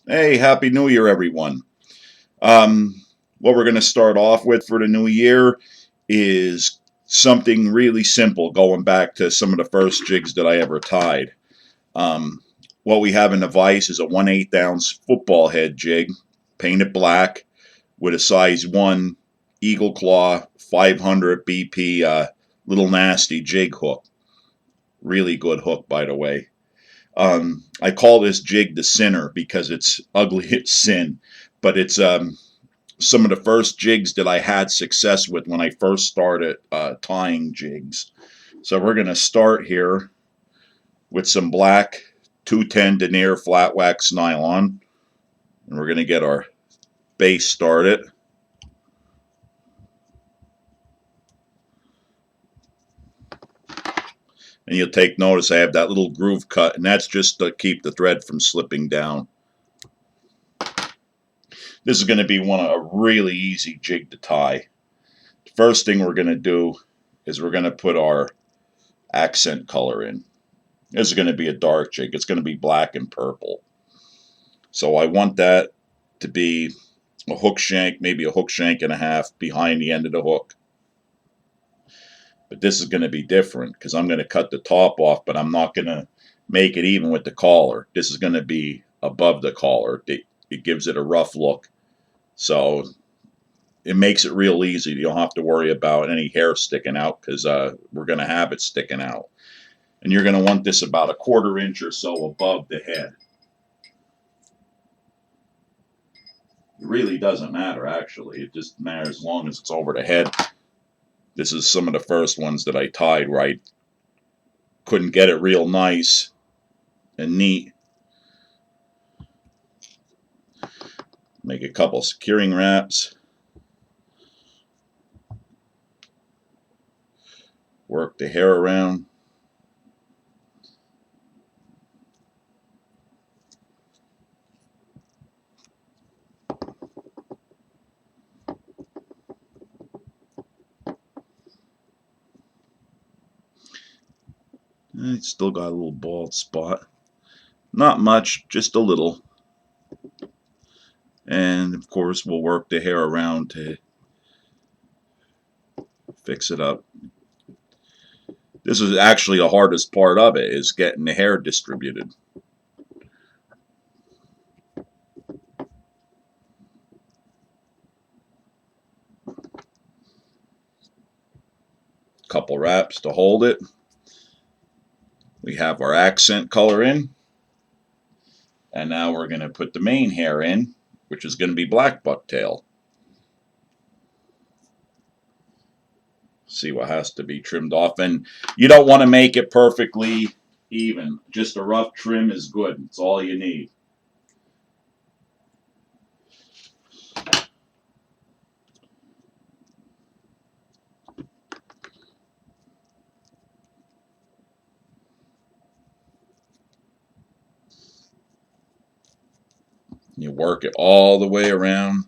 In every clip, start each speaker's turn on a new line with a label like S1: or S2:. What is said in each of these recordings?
S1: Hey, Happy New Year, everyone. Um, what we're going to start off with for the new year is something really simple, going back to some of the first jigs that I ever tied. Um, what we have in the vise is a 1/8 ounce football head jig, painted black, with a size 1 Eagle Claw 500 BP little nasty jig hook. Really good hook, by the way. I call this jig the sinner because it's ugly, it's sin, but it's some of the first jigs that I had success with when I first started tying jigs. So we're going to start here with some black 210 denier flat wax nylon, and we're going to get our base started. And you'll take notice I have that little groove cut, and that's just to keep the thread from slipping down. This is going to be a really easy jig to tie. The first thing we're going to do is we're going to put our accent color in. This is going to be a dark jig. It's going to be black and purple. So I want that to be a hook shank, maybe a hook shank and a half behind the end of the hook. But this is going to be different because I'm going to cut the top off, but I'm not going to make it even with the collar. This is going to be above the collar. It gives it a rough look. So it makes it real easy. You don't have to worry about any hair sticking out because we're going to have it sticking out. And you're going to want this about a 1/4 inch or so above the head. It really doesn't matter, actually. It just matters as long as it's over the head. This is some of the first ones that I tied where I couldn't get it real nice and neat. Make a couple securing wraps. Work the hair around. It's still got a little bald spot. Not much, just a little. And of course we'll work the hair around to fix it up. This is actually the hardest part of it, is getting the hair distributed. Couple wraps to hold it. We have our accent color in. And now we're going to put the main hair in, which is going to be black bucktail. See what has to be trimmed off. And you don't want to make it perfectly even. Just a rough trim is good. It's all you need. You work it all the way around.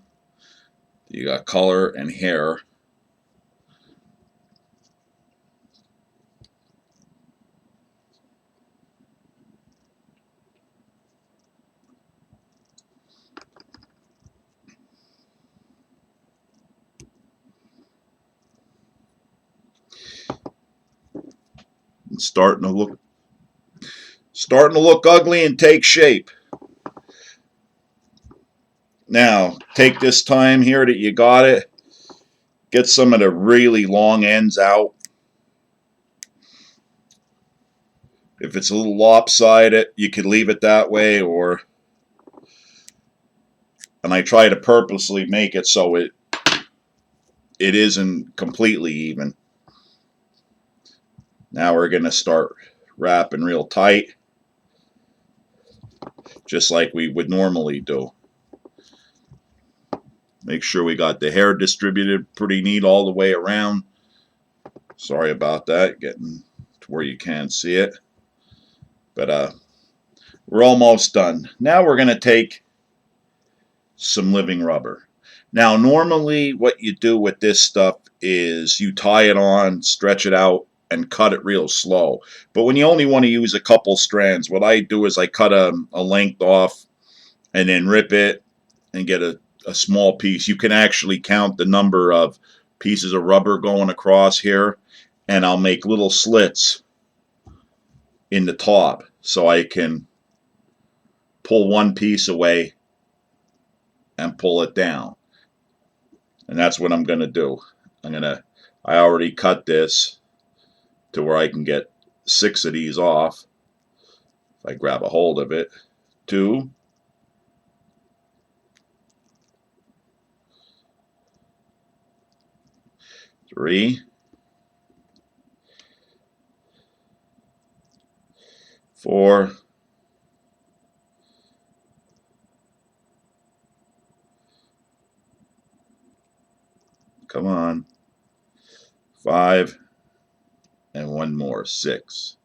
S1: You got color and hair. It's starting to look ugly and take shape. Now, take this time here that you got it. Get some of the really long ends out. If it's a little lopsided, you could leave it that way, and I try to purposely make it so it isn't completely even. Now we're going to start wrapping real tight, just like we would normally do. Make sure we got the hair distributed pretty neat all the way around. Sorry about that, getting to where you can't see it. But we're almost done. Now we're going to take some living rubber. Now normally what you do with this stuff is you tie it on, stretch it out, and cut it real slow. But when you only want to use a couple strands, what I do is I cut a length off and then rip it and get a small piece. You can actually count the number of pieces of rubber going across here, and I'll make little slits in the top so I can pull one piece away and pull it down. And that's what I'm going to do. I already cut this to where I can get 6 of these off. If I grab a hold of it. 2. 3. 4. 5. And one more, 6.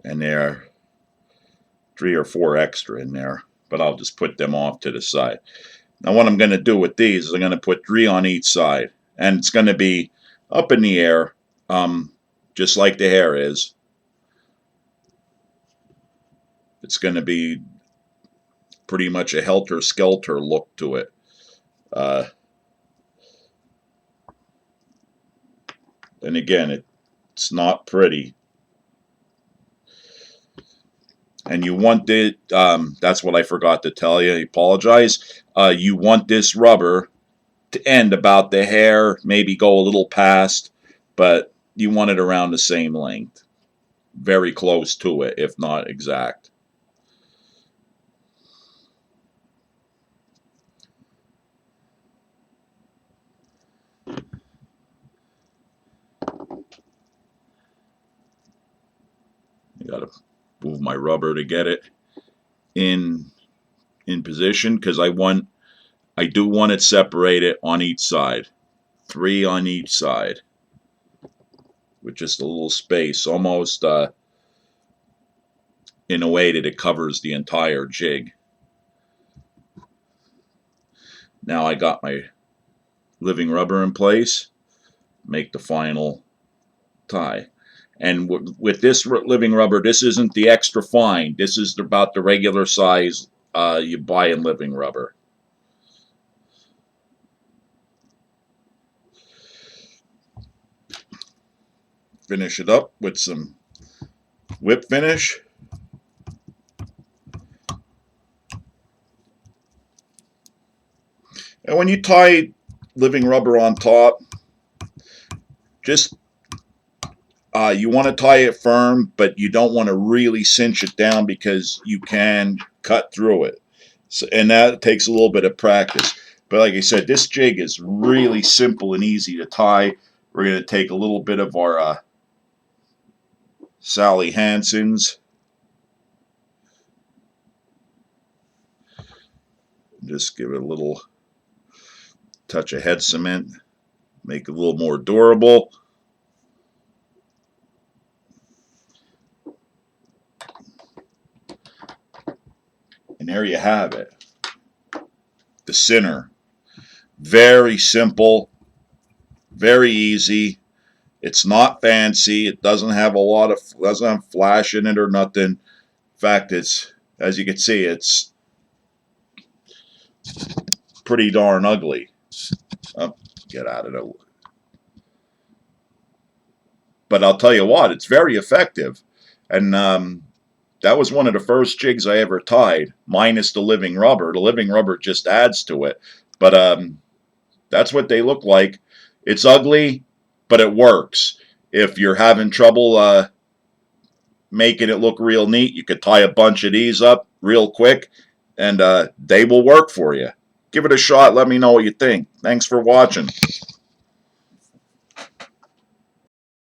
S1: And there are 3 or 4 extra in there, but I'll just put them off to the side. Now what I'm going to do with these is I'm going to put 3 on each side, and it's going to be up in the air, just like the hair is. It's going to be pretty much a helter-skelter look to it. And again, it's not pretty. And you want it, that's what I forgot to tell you, I apologize. You want this rubber to end about the hair, maybe go a little past, but you want it around the same length. Very close to it, if not exact. I gotta move my rubber to get it in position, because I do want it separated on each side. 3 on each side with just a little space, almost in a way that it covers the entire jig. Now I got my living rubber in place. Make the final tie. And with this living rubber, this isn't the extra fine. This is about the regular size you buy in living rubber. Finish it up with some whip finish. And when you tie living rubber on top, just you want to tie it firm, but you don't want to really cinch it down because you can cut through it. So, and that takes a little bit of practice. But like I said, this jig is really simple and easy to tie. We're going to take a little bit of our Sally Hansen's. Just give it a little touch of head cement. Make it a little more durable. And there you have it. The center. Very simple. Very easy. It's not fancy. It doesn't have doesn't have flash in it or nothing. In fact, it's, as you can see, it's pretty darn ugly. Oh, get out of it. But I'll tell you what, it's very effective. And that was one of the first jigs I ever tied, minus the living rubber. The living rubber just adds to it. But that's what they look like. It's ugly, but it works. If you're having trouble making it look real neat, you could tie a bunch of these up real quick, and they will work for you. Give it a shot. Let me know what you think. Thanks for watching.